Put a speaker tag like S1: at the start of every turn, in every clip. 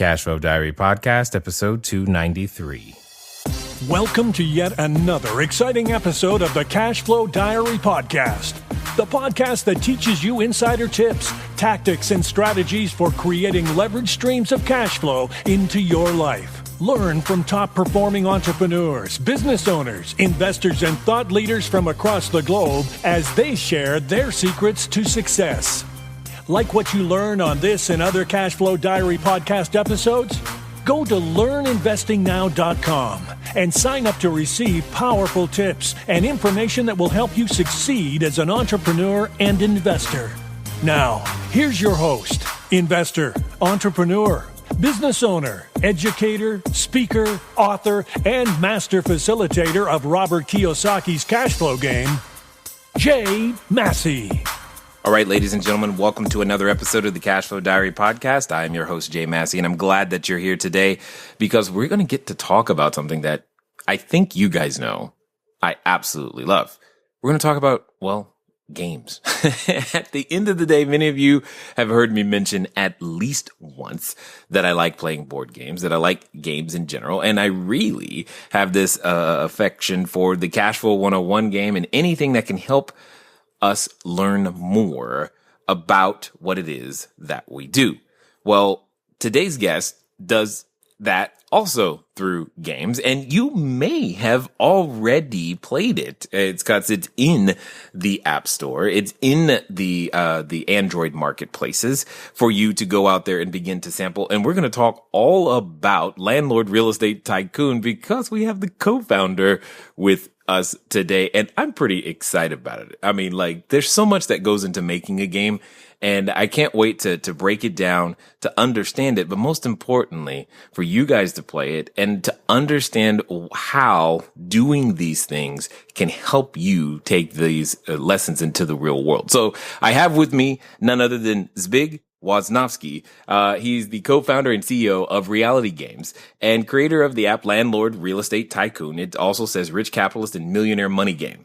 S1: Cashflow Diary podcast, episode 293.
S2: Welcome to yet another exciting episode of the Cashflow Diary podcast, the podcast that teaches you insider tips, tactics, and strategies for creating leverage streams of cash flow into your life. Learn from top-performing entrepreneurs, business owners, investors, and thought leaders from across the globe as they share their secrets to success. Like what you learn on this and other Cashflow Diary podcast episodes? Go to learninvestingnow.com and sign up to receive powerful tips and information that will help you succeed as an entrepreneur and investor. Now, here's your host, investor, entrepreneur, business owner, educator, speaker, author, and master facilitator of Robert Kiyosaki's cash flow game, Jay Massey.
S1: All right, ladies and gentlemen, welcome to another episode of the Cashflow Diary podcast. I am your host, Jay Massey, and I'm glad that you're here today because we're going to get to talk about something that I think you guys know I absolutely love. We're going to talk about, well, games. At the end of the day, many of you have heard me mention at least once that I like playing board games, that I like games in general, and I really have this affection for the Cashflow 101 game and anything that can help us learn more about what it is that we do. Well, today's guest does that also through games, and you may have already played it. It's in the App Store. It's in the Android marketplaces for you to go out there and begin to sample. And we're going to talk all about Landlord Real Estate Tycoon because we have the co-founder with us today, and I'm pretty excited about it. I mean, like, there's so much that goes into making a game, and I can't wait to break it down, to understand it, but most importantly, for you guys to play it and to understand how doing these things can help you take these lessons into the real world. So I have with me none other than Zbigniew Woznowski. He's the co-founder and CEO of Reality Games and creator of the app Landlord Real Estate Tycoon. It also says Rich Capitalist and Millionaire Money Game.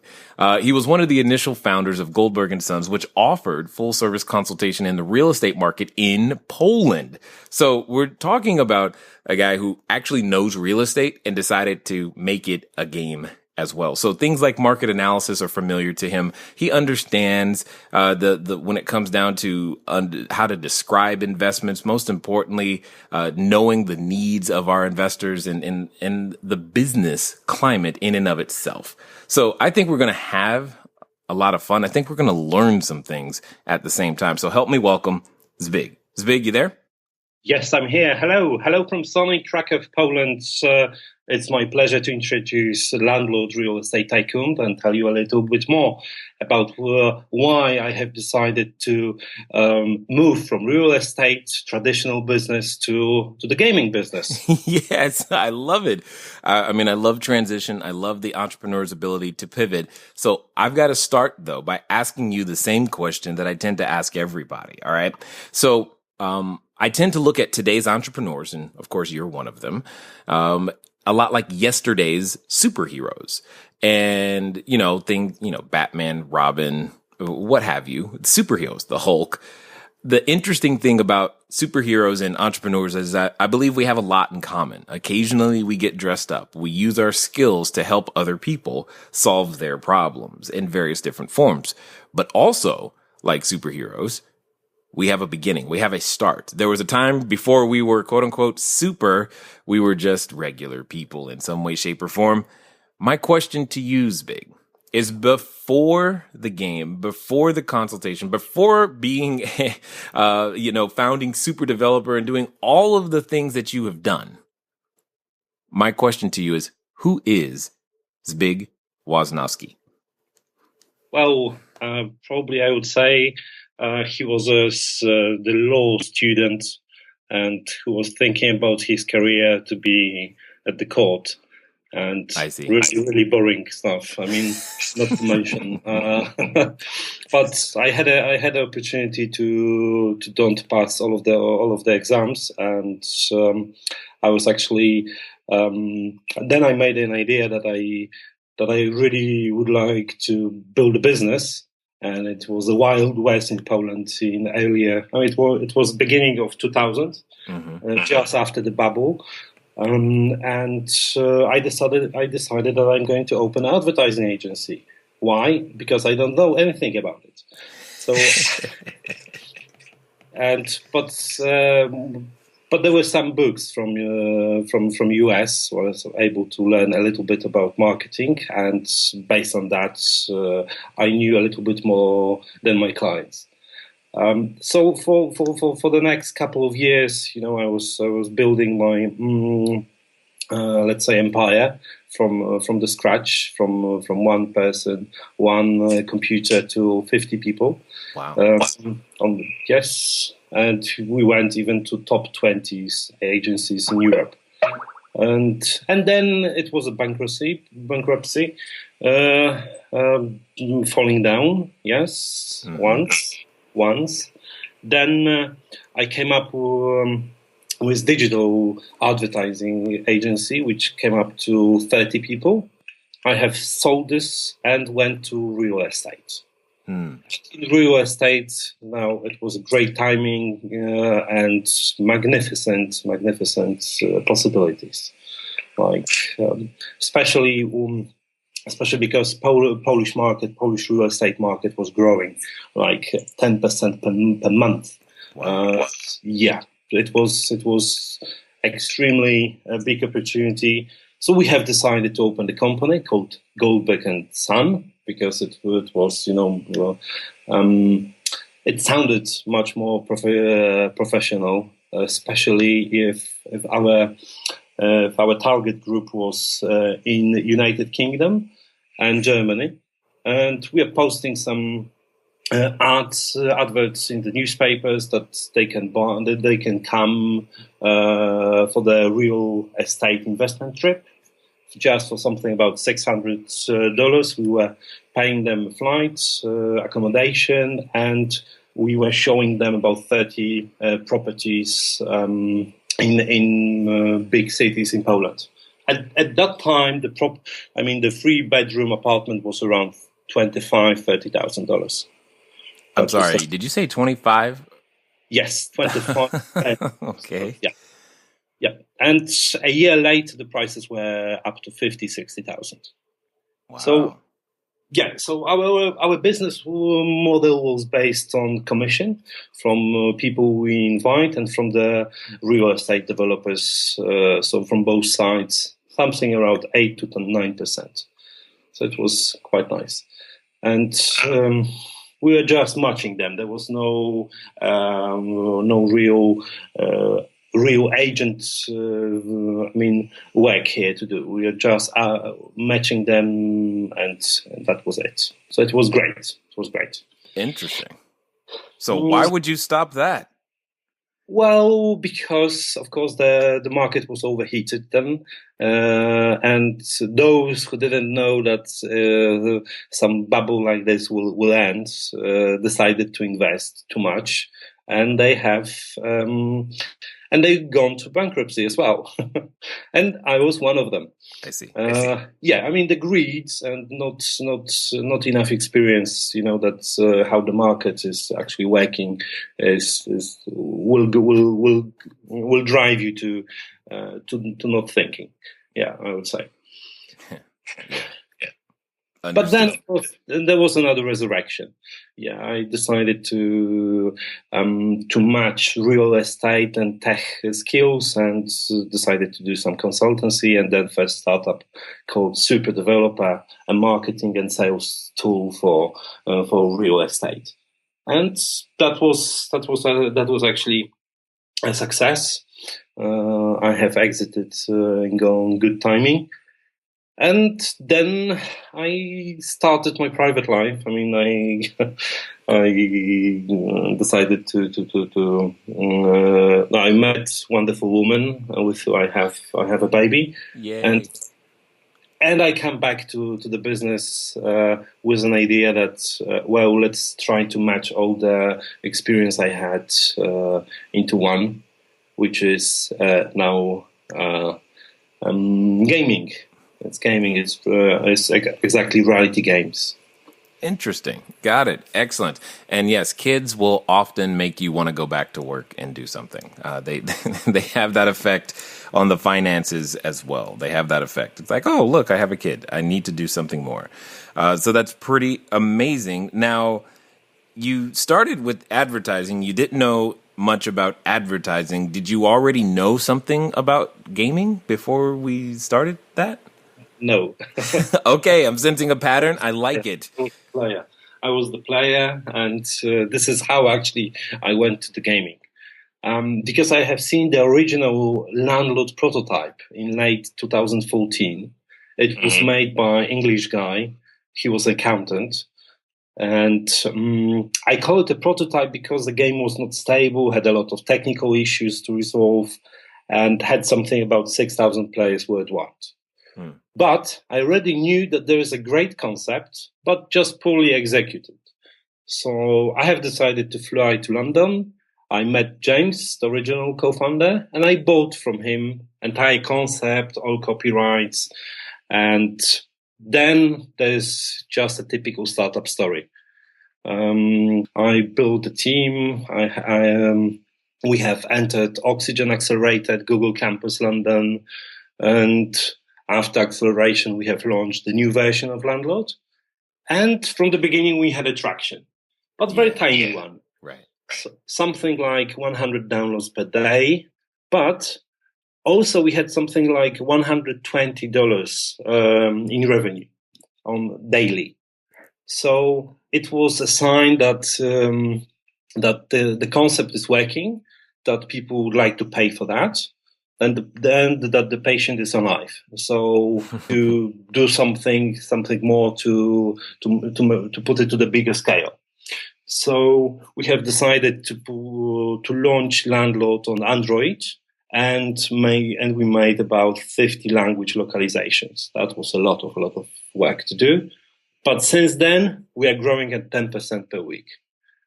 S1: He was one of the initial founders of Goldberg & Sons, which offered full-service consultation in the real estate market in Poland. So we're talking about a guy who actually knows real estate and decided to make it a game as well. So things like market analysis are familiar to him. He understands when it comes down to how to describe investments, most importantly, knowing the needs of our investors and the business climate in and of itself. So I think we're going to have a lot of fun. I think we're going to learn some things at the same time. So help me welcome Zbig. Zbig, you there?
S3: Yes, I'm here. Hello. Hello from sunny Krakow, Poland. It's my pleasure to introduce Landlord Real Estate Tycoon and tell you a little bit more about why I have decided to move from real estate, traditional business, to the gaming business.
S1: Yes, I love it. I mean, I love transition. I love the entrepreneur's ability to pivot. So I've got to start, though, by asking you the same question that I tend to ask everybody. All right. So I tend to look at today's entrepreneurs, and of course, you're one of them, a lot like yesterday's superheroes. And, Batman, Robin, what have you, superheroes, the Hulk. The interesting thing about superheroes and entrepreneurs is that I believe we have a lot in common. Occasionally, we get dressed up. We use our skills to help other people solve their problems in various different forms. But also, like superheroes, we have a beginning. We have a start. There was a time before we were, quote unquote, super. We were just regular people in some way, shape, or form. My question to you, Zbig, is before the game, before the consultation, before being, founding super developer and doing all of the things that you have done, my question to you is, who is Zbigniew Woznowski?
S3: Well, probably I would say he was the law student and who was thinking about his career to be at the court. And
S1: I see.
S3: Really boring stuff. I mean, not to mention. But I had an opportunity to don't pass all of the exams, and I was actually. Then I made an idea that I really would like to build a business and it was the Wild West in Poland in earlier. It was beginning of 2000, just after the bubble. And I decided that I'm going to open an advertising agency. Why? Because I don't know anything about it. So, but there were some books from US where I was able to learn a little bit about marketing, and based on that, I knew a little bit more than my clients. So for the next couple of years, I was building my let's say empire from the scratch, from one person, one computer to 50 people.
S1: Wow.
S3: Yes, and we went even to top 20 agencies in Europe. And then it was a bankruptcy, falling down. Yes, once. Then I came up with digital advertising agency, which came up to 30 people. I have sold this and went to real estate. In real estate, now it was a great timing and magnificent possibilities. Like especially because Polish real estate market was growing like 10% per month.
S1: Wow.
S3: It was extremely a big opportunity. So we have decided to open the company called Goldberg and Son, because it was, it sounded much more professional, especially if our target group was in United Kingdom and Germany, and we are posting some adverts in the newspapers that they can buy, that they can come for the real estate investment trip, just for something about $600. We were paying them flights, accommodation, and we were showing them about 30 properties in big cities in Poland. At that time, the 3-bedroom apartment was around $25,000-$30,000.
S1: I'm sorry, did you say 25?
S3: Yes, 25.
S1: Okay.
S3: Yeah. And a year later, the prices were up to 50,000-60,000.
S1: Wow.
S3: So our business model was based on commission from people we invite and from the real estate developers. So from both sides, something around 8 to 9%. So it was quite nice. And we were just matching them. There was no real agent work here to do. We are just matching them, and that was it. So it was great.
S1: Interesting. So why would you stop that?
S3: Well, because of course the market was overheated then, and those who didn't know that some bubble like this will end decided to invest too much, and they have they've gone to bankruptcy as well, and I was one of them.
S1: I see.
S3: The greed and not enough experience. That's how the market is actually working. Will drive you to not thinking. Yeah, I would say. But then there was another resurrection. Yeah, I decided to match real estate and tech skills, and decided to do some consultancy, and then first startup called Super Developer, a marketing and sales tool for real estate, and that was actually a success. I have exited in good timing. And then I started my private life. I decided to I met wonderful woman with who I have a baby.
S1: Yay.
S3: And I come back to the business with an idea that let's try to match all the experience I had into one, which is now gaming. It's gaming. It's exactly reality games.
S1: Interesting. Got it. Excellent. And yes, kids will often make you want to go back to work and do something. They they have that effect on the finances as well. They have that effect. It's like, oh, look, I have a kid. I need to do something more. So that's pretty amazing. Now, you started with advertising. You didn't know much about advertising. Did you already know something about gaming before we started that?
S3: No.
S1: Okay, I'm sensing a pattern. I like it.
S3: Player. I was the player, and this is how actually I went to the gaming. Because I have seen the original landlord prototype in late 2014. It was made by an English guy. He was an accountant. And I call it a prototype because the game was not stable, had a lot of technical issues to resolve, and had something about 6,000 players worldwide. But I already knew that there is a great concept, but just poorly executed. So I have decided to fly to London. I met James, the original co-founder, and I bought from him entire concept, all copyrights. And then there's just a typical startup story. I built a team. We have entered Oxygen Accelerator at Google Campus London, and after acceleration, we have launched the new version of Landlord. And from the beginning, we had a traction, but very tiny one.
S1: Right.
S3: So something like 100 downloads per day. But also we had something like $120 in revenue on daily. So it was a sign that that the concept is working, that people would like to pay for that, and then that the patient is alive. So to do something more to put it to the bigger scale. So we have decided to launch Landlord on Android, and we made about 50 language localizations. That was a lot of work to do. But since then, we are growing at 10% per week.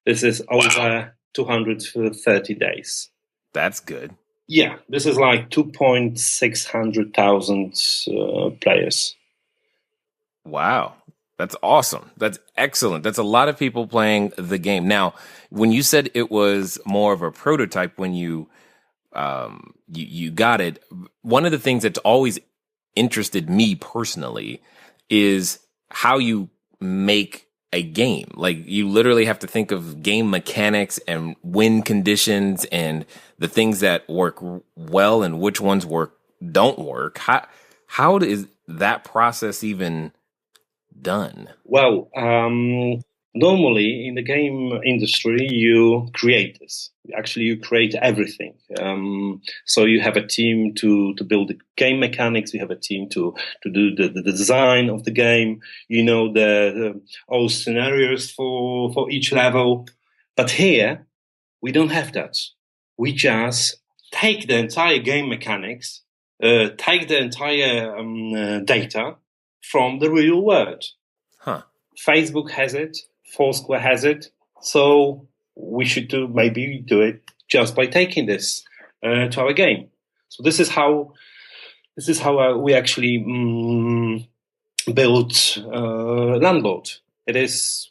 S3: This is over 230 days.
S1: That's good.
S3: Yeah, this is like 2,600,000 players.
S1: Wow. That's awesome. That's excellent. That's a lot of people playing the game. Now, when you said it was more of a prototype when you got it, one of the things that's always interested me personally is how you make a game. Like, you literally have to think of game mechanics and win conditions and the things that work well and which ones don't work. How is that process even done?
S3: Well, normally in the game industry, you create this. Actually, you create everything. So you have a team to build the game mechanics. You have a team to do the design of the game. You know the all scenarios for each level. But here, we don't have that. We just take the entire game mechanics, take the entire data from the real world.
S1: Huh.
S3: Facebook has it. Foursquare has it. So we should maybe do it just by taking this to our game. So this is how we actually built Landlord. It is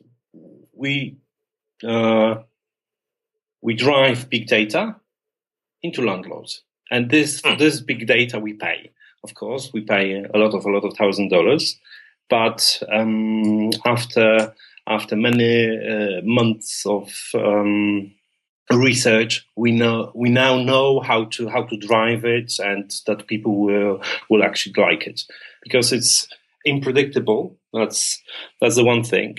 S3: we drive big data into Landlord, and this big data we pay. Of course, we pay a lot of $1,000, but after many months of research, we now know how to drive it, and that people will actually like it, because it's unpredictable. That's the one thing.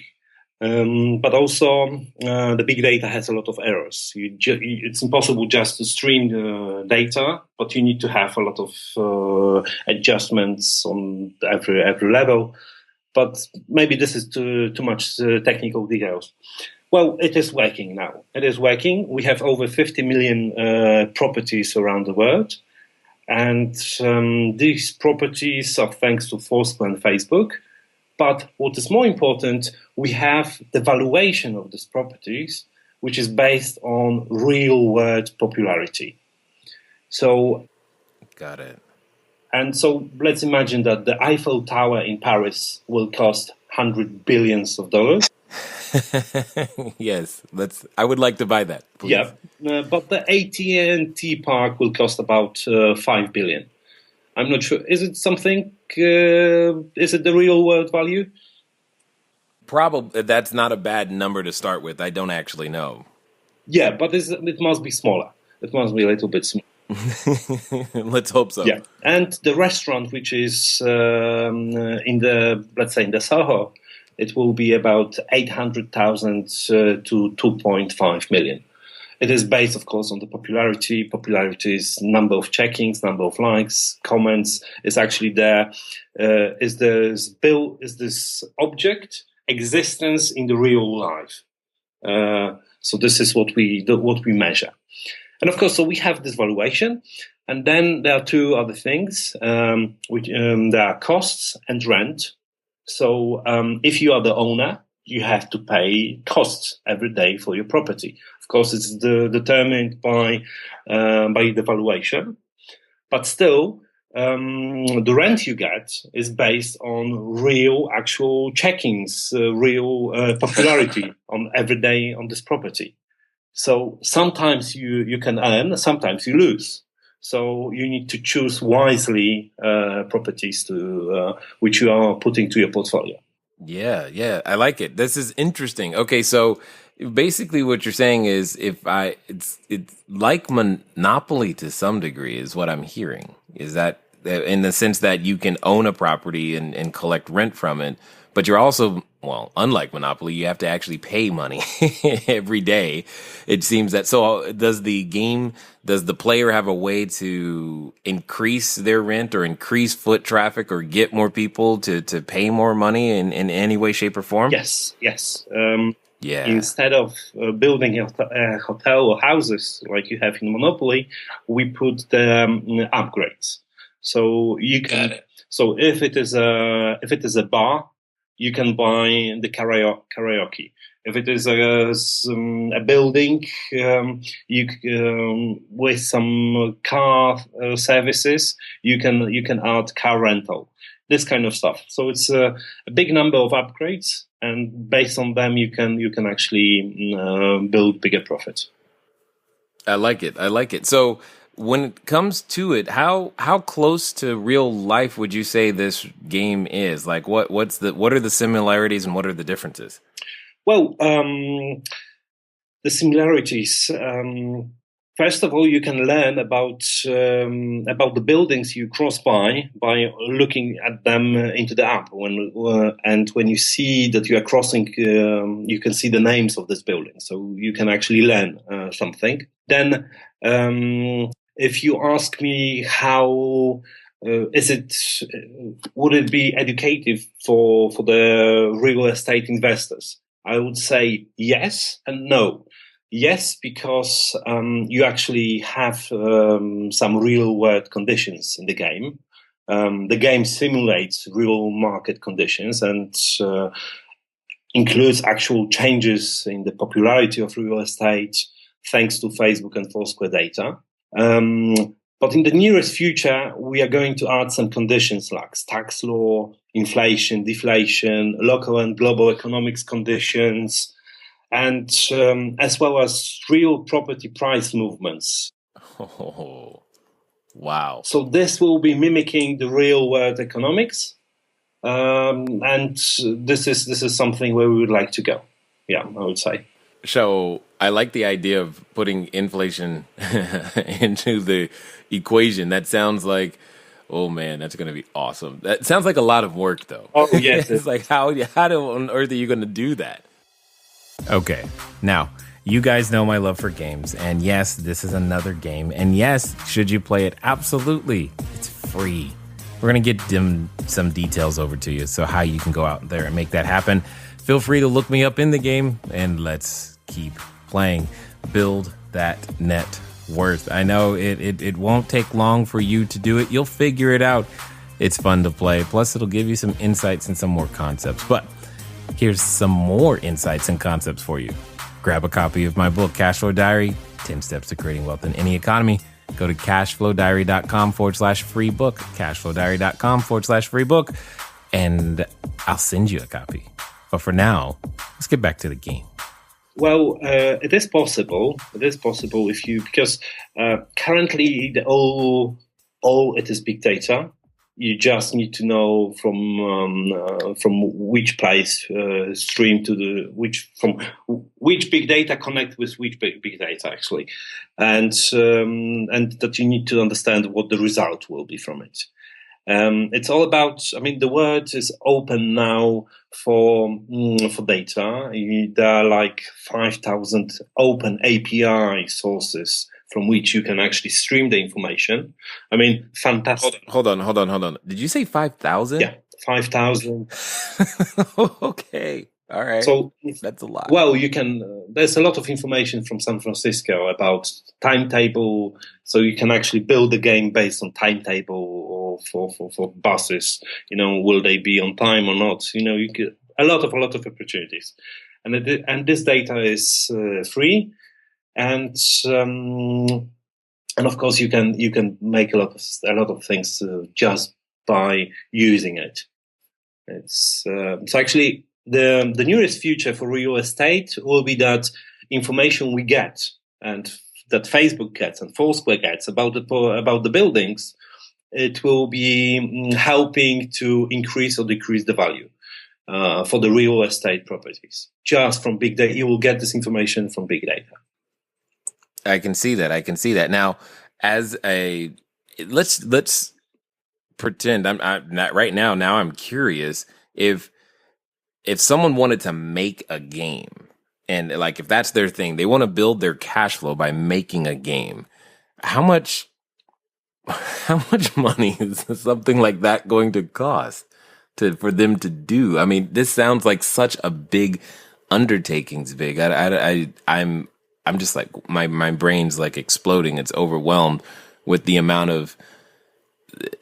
S3: But also, the big data has a lot of errors. It's impossible just to stream the data, but you need to have a lot of adjustments on every level. But maybe this is too much technical details. Well, it is working now. It is working. We have over 50 million properties around the world. And these properties are thanks to Foursquare and Facebook. But what is more important, we have the valuation of these properties, which is based on real-world popularity. So,
S1: got it.
S3: And so let's imagine that the Eiffel Tower in Paris will cost hundred billions of dollars.
S1: Yes, I would like to buy that, please.
S3: Yeah, but the AT&T park will cost about 5 billion. I'm not sure. Is it something? Is it the real world value?
S1: Probably. That's not a bad number to start with. I don't actually know.
S3: Yeah, but it must be smaller. It must be a little bit smaller.
S1: Let's hope so.
S3: Yeah, and the restaurant, which is in the Soho, it will be about 800,000 to 2.5 million. It is based, of course, on the popularity. Popularity is number of checkings, number of likes, comments. Is actually there. Is this object existence in the real life? So this is what we measure. And of course, so we have this valuation, and then there are two other things. There are costs and rent. So if you are the owner, you have to pay costs every day for your property. Of course, it's determined by the valuation, but still, the rent you get is based on real, actual checkings, real popularity on every day on this property. So sometimes you can earn, sometimes you lose. So you need to choose wisely properties which you are putting to your portfolio.
S1: Yeah, I like it. This is interesting. Okay, so basically what you're saying is it's like monopoly to some degree is what I'm hearing. Is that in the sense that you can own a property and collect rent from it, but you're also, well, unlike monopoly, you have to actually pay money every day. It seems that. So does the player have a way to increase their rent or increase foot traffic or get more people to pay more money in any way, shape, or form?
S3: Yes.
S1: Yeah.
S3: Instead of building a hotel or houses like you have in Monopoly, we put the upgrades. So you can. So if it is a bar, you can buy the karaoke. If it is a building, with some car services, you can add car rental. This kind of stuff. So it's a big number of upgrades, and based on them, you can actually build bigger profits.
S1: I like it. So when it comes to it, how close to real life would you say this game is? Like, what are the similarities and what are the differences?
S3: Well, the similarities. First of all, you can learn about the buildings you cross by looking at them into the app. When you see that you are crossing, you can see the names of this building, so you can actually learn something. Then, if you ask me how would it be educative for the real estate investors? I would say yes and no. Yes, because you actually have some real world conditions in the game. The game simulates real market conditions and includes actual changes in the popularity of real estate thanks to Facebook and Foursquare data. But in the nearest future, we are going to add some conditions like tax law, inflation, deflation, local and global economics conditions, and as well as real property price movements.
S1: Oh, wow.
S3: So this will be mimicking the real world economics. And this is something where we would like to go. Yeah, I would say.
S1: So I like the idea of putting inflation into the equation. That sounds like, oh man, that's going to be awesome. That sounds like a lot of work, though.
S3: Oh yes,
S1: it's like how on earth are you going to do that? Okay, now you guys know my love for games, and yes, this is another game, and yes, should you play it? Absolutely, it's free. We're going to get some details over to you, so how you can go out there and make that happen. Feel free to look me up in the game, and let's keep playing. Build that net worth. I know it won't take long for you to do it. You'll figure it out. It's fun to play. Plus, it'll give you some insights and some more concepts. But here's some more insights and concepts for you. Grab a copy of my book, Cashflow Diary, 10 Steps to Creating Wealth in Any Economy. Go to cashflowdiary.com/free book, cashflowdiary.com/free book. and I'll send you a copy. But for now, let's get back to the game.
S3: Well, it is possible. It is possible because currently all it is big data. You just need to know from which place stream to from which big data connect with which big data actually, and that you need to understand what the result will be from it. It's all about. I mean, the world is open now for data. There are like 5,000 open API sources from which you can actually stream the information. I mean, fantastic.
S1: Hold on. Did you say 5,000?
S3: Yeah, 5,000.
S1: Okay. All right.
S3: So
S1: that's a lot.
S3: Well, you can. There's a lot of information from San Francisco about timetable, so you can actually build a game based on timetable or for buses. Will they be on time or not? You get a lot of opportunities, and this data is free, and of course you can make a lot of things just by using it. It's so actually. The nearest future for real estate will be that information we get and that Facebook gets and Foursquare gets about the buildings, it will be helping to increase or decrease the value for the real estate properties. Just from big data, you will get this information from big data.
S1: I can see that. Now, as let's pretend I'm not right now. Now I'm curious if someone wanted to make a game and like if that's their thing, they want to build their cash flow by making a game. How much money is something like that going to cost for them to do? I mean, this sounds like such a big undertaking, Zbig. I'm just like my brain's like exploding. It's overwhelmed with the amount of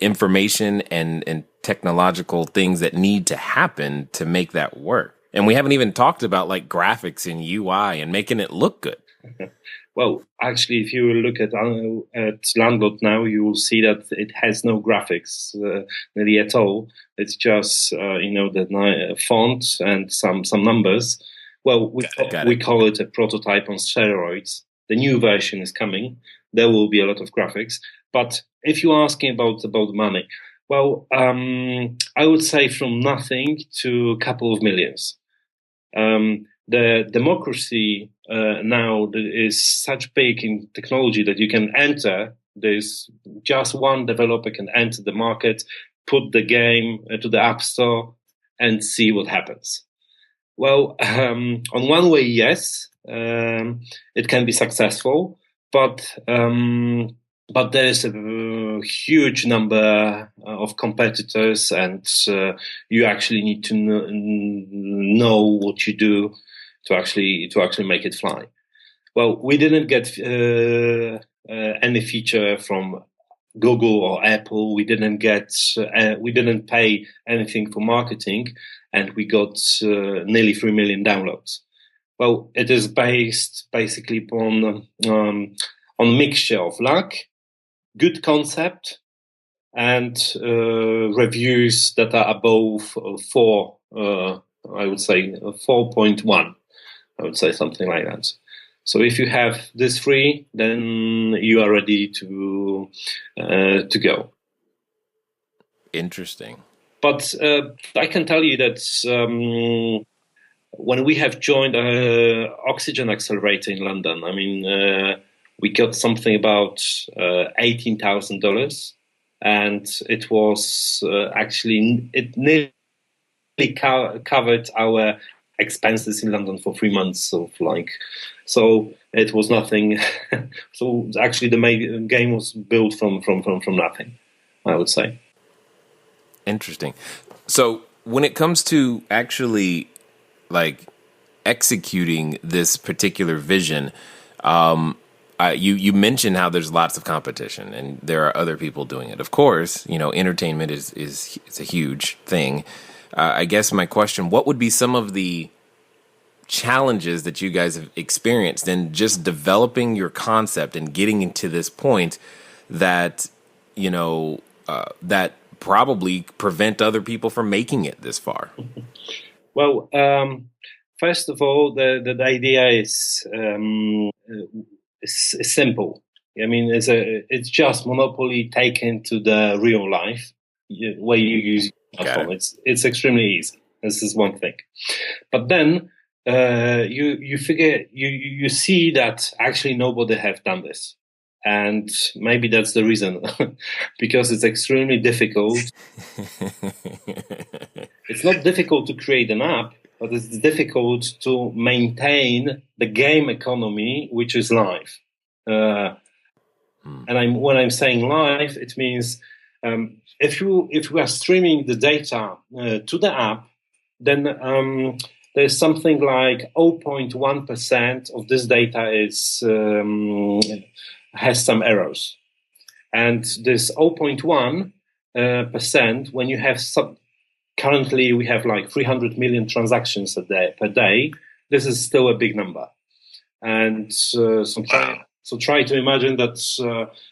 S1: information and technological things that need to happen to make that work. And we haven't even talked about like graphics and UI and making it look good.
S3: Well, actually, if you look at Landlord now, you will see that it has no graphics really at all. It's just the font and some numbers. Well, we call it a prototype on steroids. The new version is coming. There will be a lot of graphics. But if you're asking about money, well, I would say from nothing to a couple of millions. The democracy now is such big in technology that you can enter. There's just one developer can enter the market, put the game to the App Store, and see what happens. Well, on one way, yes, it can be successful, but there is a huge number of competitors, and you actually need to know what you do to actually make it fly. Well, we didn't get any feature from Google or Apple. We didn't pay anything for marketing, and we got nearly 3 million downloads. Well, it is based basically on a mixture of luck, good concept, and reviews that are above 4. I would say 4.1. I would say something like that. So if you have this free, then you are ready to go.
S1: Interesting.
S3: But I can tell you that when we have joined Oxygen Accelerator in London, I mean, we got something about $18,000, and it was it nearly covered our expenses in London for 3 months of so it was nothing. So actually the game was built from nothing, I would say.
S1: Interesting. So when it comes to actually like executing this particular vision, you mentioned how there's lots of competition and there are other people doing it. Of course, entertainment is a huge thing. I guess my question, what would be some of the challenges that you guys have experienced in just developing your concept and getting into this point that, that probably prevent other people from making it this far?
S3: Well, first of all, the idea is simple. I mean, it's just monopoly taken to the real life where you use your phone. It's extremely easy. This is one thing. But then you see that actually nobody have done this. And maybe that's the reason, because it's extremely difficult. It's not difficult to create an app, but it's difficult to maintain the game economy, which is live. And when I'm saying live, it means if you are streaming the data to the app, then there's something like 0.1% of this data has some errors. And this 0.1%, when you have currently we have like 300 million transactions per day, this is still a big number. And so try to imagine that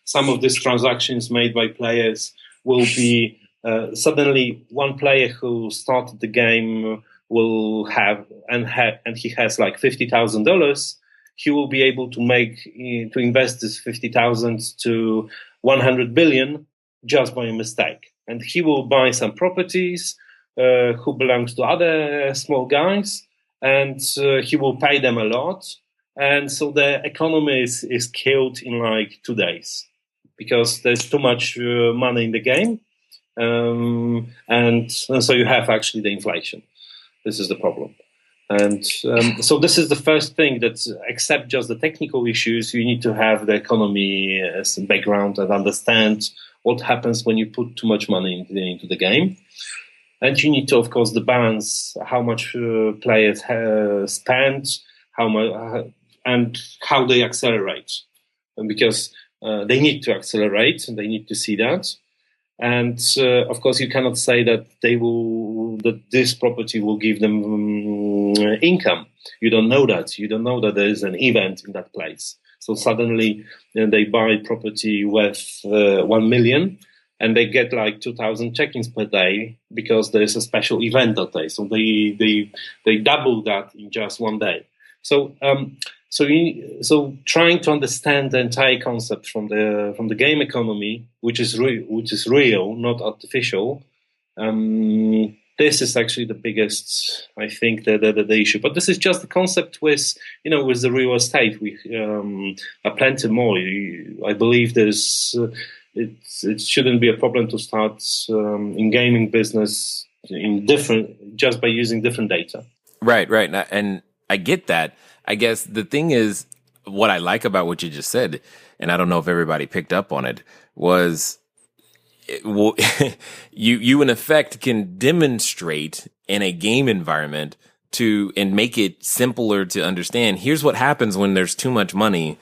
S3: some of these transactions made by players will be suddenly one player who started the game will have and he has like $50,000. He will be able to invest this 50,000 to 100 billion just by a mistake, and he will buy some properties who belongs to other small guys, and he will pay them a lot, and so the economy is killed in like 2 days because there's too much money in the game, and so you have actually the inflation. This is the problem. And so this is the first thing that, except just the technical issues, you need to have the economy as a background and understand what happens when you put too much money into the game. And you need to, of course, balance how much players spend, how much, and how they accelerate. And because they need to accelerate, and they need to see that. And of course, you cannot say that that this property will give them income. You don't know that. You don't know that there is an event in that place. So suddenly they buy property worth 1 million, and they get like 2,000 check-ins per day because there is a special event that day. So they double that in just 1 day. So trying to understand the entire concept from the game economy, which is real, not artificial. This is actually the biggest, I think, the issue. But this is just the concept with the real estate. We are plenty more. I believe it shouldn't be a problem to start in gaming business just by using different data.
S1: Right, and I get that. I guess the thing is, what I like about what you just said, and I don't know if everybody picked up on it, was you in effect can demonstrate in a game environment and make it simpler to understand. Here's what happens when there's too much money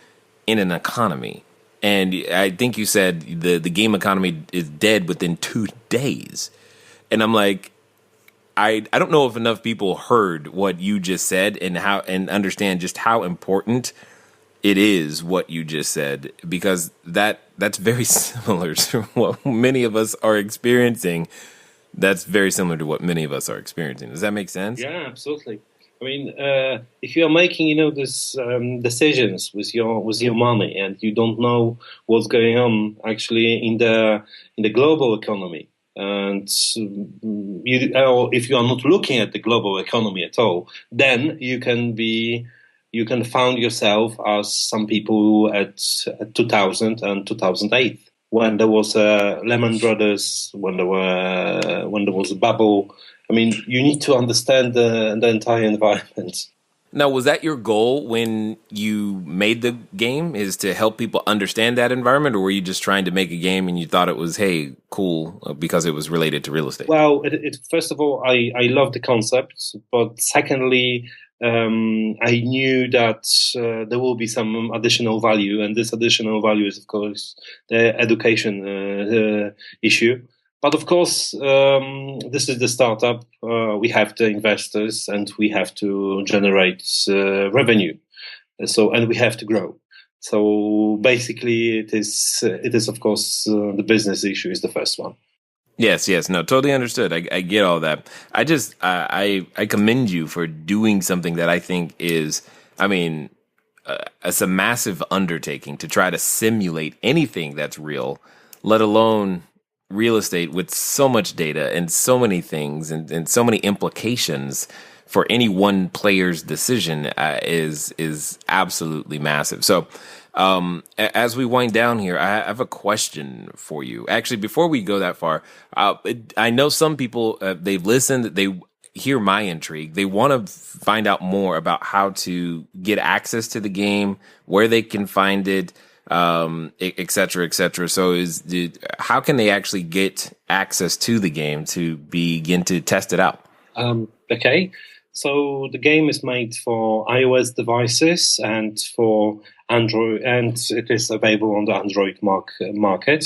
S1: in an economy. And I think you said the game economy is dead within 2 days. And I'm like, I don't know if enough people heard what you just said and understand just how important it is what you just said, because that's very similar to what many of us are experiencing. That's very similar to what many of us are experiencing. Does that make sense?
S3: Yeah, absolutely. I mean, if you are making these decisions with your money and you don't know what's going on actually in the global economy. And if you are not looking at the global economy at all, then you can found yourself as some people at 2000 and 2008, when there was Lehman Brothers, when there was a bubble. I mean, you need to understand the entire environment.
S1: Now, was that your goal when you made the game, is to help people understand that environment, or were you just trying to make a game and you thought it was, hey, cool, because it was related to real estate?
S3: Well, first of all, I love the concept, but secondly, I knew that there will be some additional value, and this additional value is, of course, the education issue. But of course, this is the startup. We have the investors, and we have to generate revenue. And we have to grow. So basically, it is of course the business issue is the first one.
S1: Yes, yes, no, totally understood. I get all that. I commend you for doing something that I think is, I mean, it's a massive undertaking to try to simulate anything that's real, let alone real estate with so much data and so many things and so many implications for any one player's decision is absolutely massive. So, as we wind down here, I have a question for you. Actually, before we go that far, I know some people they've listened, they hear my intrigue. They want to find out more about how to get access to the game, where they can find it, et cetera, et cetera. So how can they actually get access to the game to begin to test it out?
S3: Okay. So the game is made for iOS devices and for Android, and it is available on the Android market.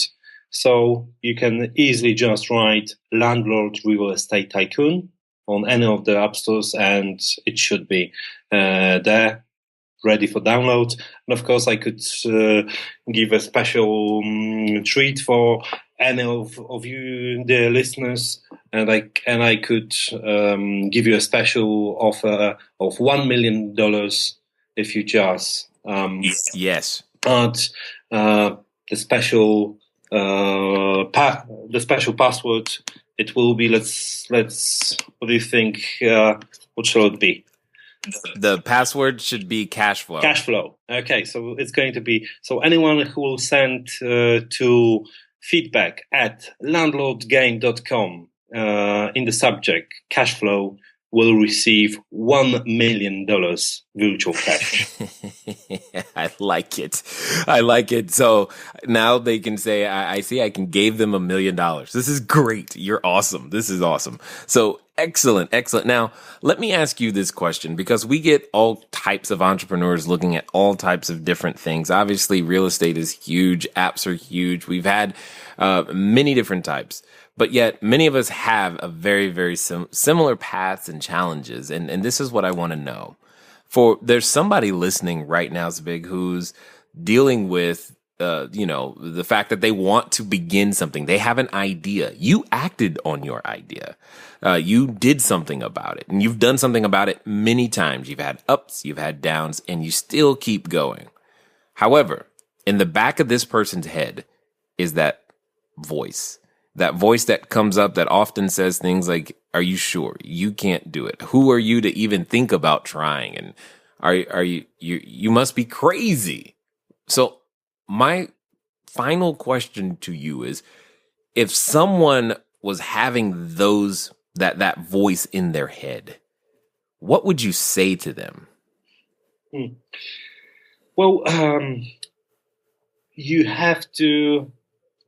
S3: So you can easily just write Landlord Real Estate Tycoon on any of the app stores, and it should be there, ready for download. And of course, I could give a special treat for any of you, the listeners, and I could give you a special offer of $1 million if you just
S1: yes.
S3: add the special the special password. It will be let's. What do you think? What shall it be?
S1: The password should be Cashflow.
S3: Cashflow. Okay, so it's going to be anyone who will send to feedback at landlordgame.com in the subject Cashflow will receive $1 million virtual cash.
S1: I like it. I like it. So now they can say, I see I can give them $1 million. This is great. You're awesome. This is awesome. So excellent. Excellent. Now, let me ask you this question, because we get all types of entrepreneurs looking at all types of different things. Obviously, real estate is huge. Apps are huge. We've had many different types. But yet many of us have a very, very similar paths and challenges. And this is what I want to know. There's somebody listening right now, Zbig, who's dealing with, the fact that they want to begin something. They have an idea. You acted on your idea. You did something about it, and you've done something about it many times. You've had ups, you've had downs, and you still keep going. However, in the back of this person's head is that voice that comes up that often says things like, are you sure? You can't do it. Who are you to even think about trying? And are you must be crazy. So my final question to you is, if someone was having that voice in their head, what would you say to them?
S3: Well, you have to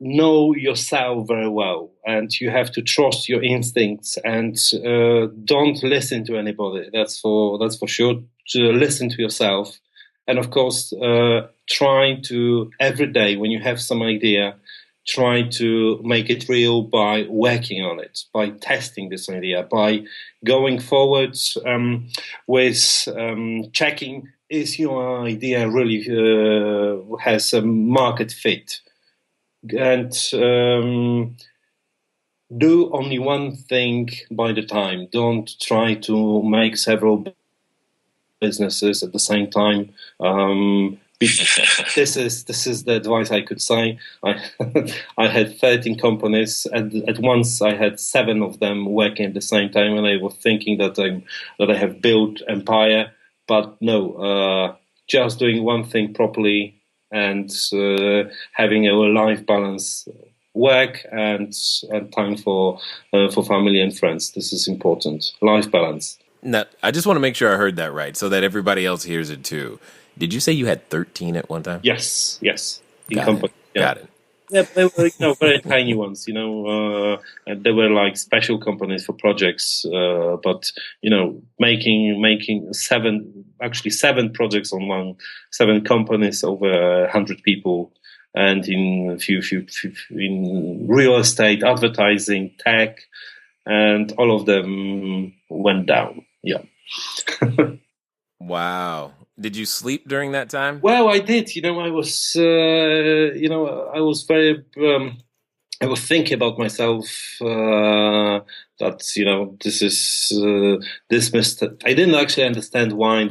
S3: know yourself very well, and you have to trust your instincts, and don't listen to anybody. That's for sure. To listen to yourself, and of course, try to every day when you have some idea, try to make it real by working on it, by testing this idea, by going forward with checking is your idea really has a market fit. And do only one thing by the time. Don't try to make several businesses at the same time. This is the advice I could say. I had 13 companies, and at once I had 7 of them working at the same time, and I was thinking that I have built empire. But no, just doing one thing properly, and having a life balance, work and time for family and friends. This is important. Life balance.
S1: Now, I just want to make sure I heard that right, so that everybody else hears it too. Did you say you had 13 at one time?
S3: Yes.
S1: Got it.
S3: Yeah, they were very tiny ones. And they were like special companies for projects. But making 7 projects on 7 companies, over 100 people, and in in real estate, advertising, tech, and all of them went down. Yeah.
S1: Wow. Did you sleep during that time?
S3: Well, I did. I was very I was thinking about myself that this must. I didn't actually understand why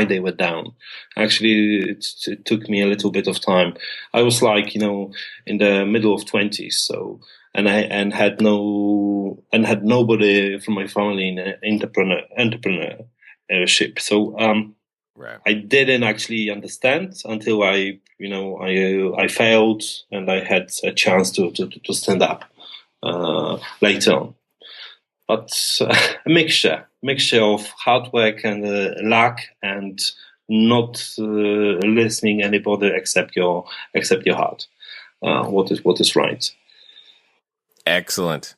S3: they were down. Actually, it took me a little bit of time. I was like in the middle of 20s, so and had nobody from my family in entrepreneurship. So
S1: Right.
S3: I didn't actually understand until I failed and I had a chance to stand up later on. But a mixture of hard work and luck and not listening anybody except your heart. What is right?
S1: Excellent.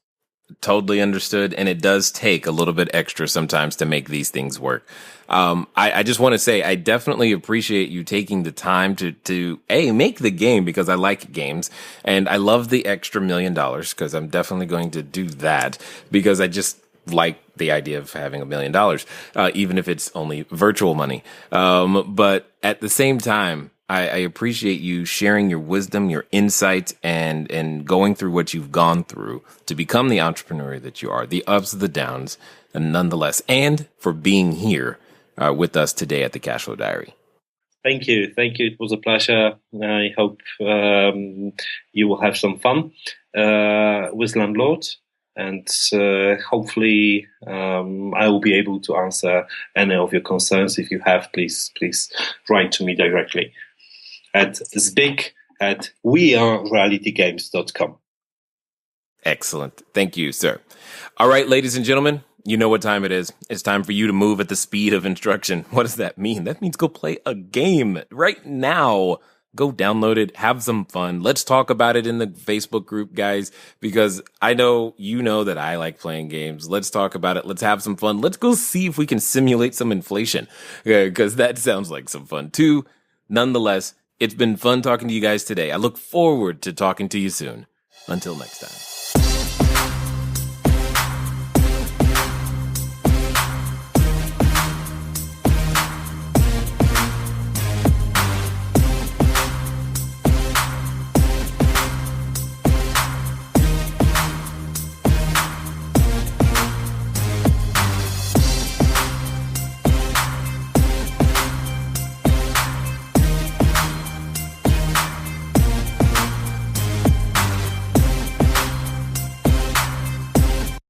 S1: Totally understood. And it does take a little bit extra sometimes to make these things work. I just want to say, I definitely appreciate you taking the time to make the game, because I like games, and I love the extra $1 million, because I'm definitely going to do that, because I just like the idea of having $1 million, even if it's only virtual money. But at the same time, I appreciate you sharing your wisdom, your insights, and going through what you've gone through to become the entrepreneur that you are, the ups, the downs, and nonetheless, and for being here with us today at the Cashflow Diary.
S3: Thank you. It was a pleasure. I hope you will have some fun with Landlord, and hopefully I will be able to answer any of your concerns. If you have, please write to me directly at zbig@wearerealitygames.com.
S1: Excellent. Thank you, sir. All right, ladies and gentlemen, you know what time it is. It's time for you to move at the speed of instruction. What does that mean? That means go play a game right now. Go download it. Have some fun. Let's talk about it in the Facebook group, guys, because I know you know that I like playing games. Let's talk about it. Let's have some fun. Let's go see if we can simulate some inflation, because that sounds like some fun too. Nonetheless, it's been fun talking to you guys today. I look forward to talking to you soon. Until next time.